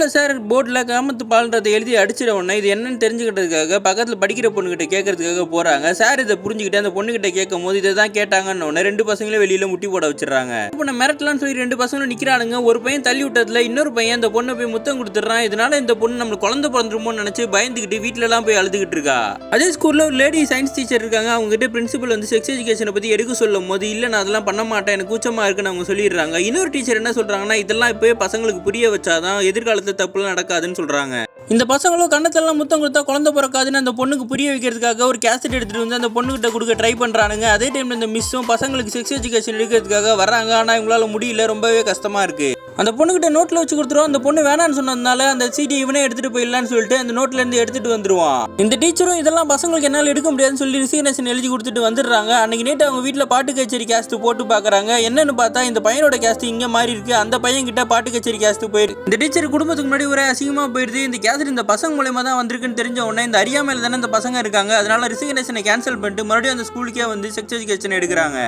ஸ்கூல்ல சார் போர்டில் காமத்து பால்ன்றதை எழுதி அடிச்சிட உடனே இது என்னன்னு தெரிஞ்சுக்கிட்டதுக்காக பக்கத்தில் படிக்கிற பொண்ணுகிட்ட கேட்கறதுக்காக போறாங்க. சார் இதை புரிஞ்சுக்கிட்டு அந்த பொண்ணுகிட்ட கேட்கும் போது இதை தான் கேட்டாங்கன்னு உடனே ரெண்டு பசங்களும் வெளியில முட்டி போட வச்சிடறாங்க. இப்போ நான் மிரட்டலான்னு சொல்லி ரெண்டு பசங்களும் நிக்கிறானுங்க. ஒரு பையன் தள்ளி விட்டதுல இன்னொரு பையன் அந்த பொண்ணை போய் முத்தம் கொடுத்துறான். இதனால இந்த பொண்ணு நம்மளுக்கு குழந்தை பிறந்துருமோன்னு நினைச்சு பயந்துகிட்டு வீட்டுல எல்லாம் போய் அழுதுகிட்டு இருக்கா. அதே ஸ்கூல்ல ஒரு லேடி சயின்ஸ் டீச்சர் இருக்காங்க. அவங்க கிட்ட பிரின்சிபல் வந்து செக்ஸ் எஜுகேஷனை பத்தி எடுக்க சொல்லும் போது இல்ல நான் அதெல்லாம் பண்ண மாட்டேன், எனக்கு கூச்சமா இருக்குன்னு அவங்க சொல்லிடுறாங்க. இன்னொரு டீச்சர் என்ன சொல்றாங்கன்னா இதெல்லாம் இப்பவே பசங்களுக்கு புரிய வச்சாதான் எதிர்காலத்துல தப்புலாம் நடக்காதுன்னு சொல்றாங்க. இந்த பசங்களும் கண்ணத்தெல்லாம் முத்தம் கொடுத்தா குழந்தை பிறக்காதுன்னு அந்த பொண்ணுக்கு புரிய வைக்கிறதுக்காக ஒரு கேசட் எடுத்துட்டு வந்து அந்த பொண்ணுகிட்ட கொடுக்க ட்ரை பண்றானுங்க. அதே டைம்ல இந்த மிஸ்ஸும் பசங்களுக்கு செக்ஸ் எஜுகேஷன் எடுக்கிறதுக்காக வராங்க. ஆனா இவங்களால முடியல, ரொம்பவே கஷ்டமா இருக்கு. அந்த பொண்ணுகிட்ட நோட்ல வச்சு கொடுத்துருவோம். அந்த பொண்ணு வேணான்னு சொன்னதுனால அந்த சீடி இவனே எடுத்துட்டு போயிடலான்னு சொல்லிட்டு அந்த நோட்ல இருந்து எடுத்துட்டு வந்துருவான். இந்த டீச்சரும் இதெல்லாம் பசங்களுக்கு என்னால எடுக்க முடியாதுன்னு சொல்லி ரிசிக்னேஷன் எழுதி கொடுத்துட்டு வந்துடுறாங்க. அன்னைக்கு நேற்று அவங்க வீட்டுல பாட்டு கச்சேரி கேஸ்ட் போட்டு பாக்குறாங்க. என்னன்னு பார்த்தா இந்த பையனோட கேஸ்ட் இங்க மாறி இருக்கு. அந்த பையன் கிட்ட பாட்டு கச்சேரி கேஸ்ட் போயிருக்கு. இந்த டீச்சர் குடும்பத்துக்கு முன்னாடி ஒரே அசிங்கமா போயிடுது. இந்த கேஸ்ட் இந்த பசங்க மூலமா தான் வந்திருக்குன்னு தெரிஞ்ச உடனே இந்த அறியாமையில தானே இந்த பசங்க இருக்காங்க. அதனால ரிசிக்னேஷனை கேன்சல் பண்ணிட்டு மறுபடியும் அந்த ஸ்கூலுக்கே வந்து செக்ஸ் எஜுகேஷன் எடுக்கிறாங்க.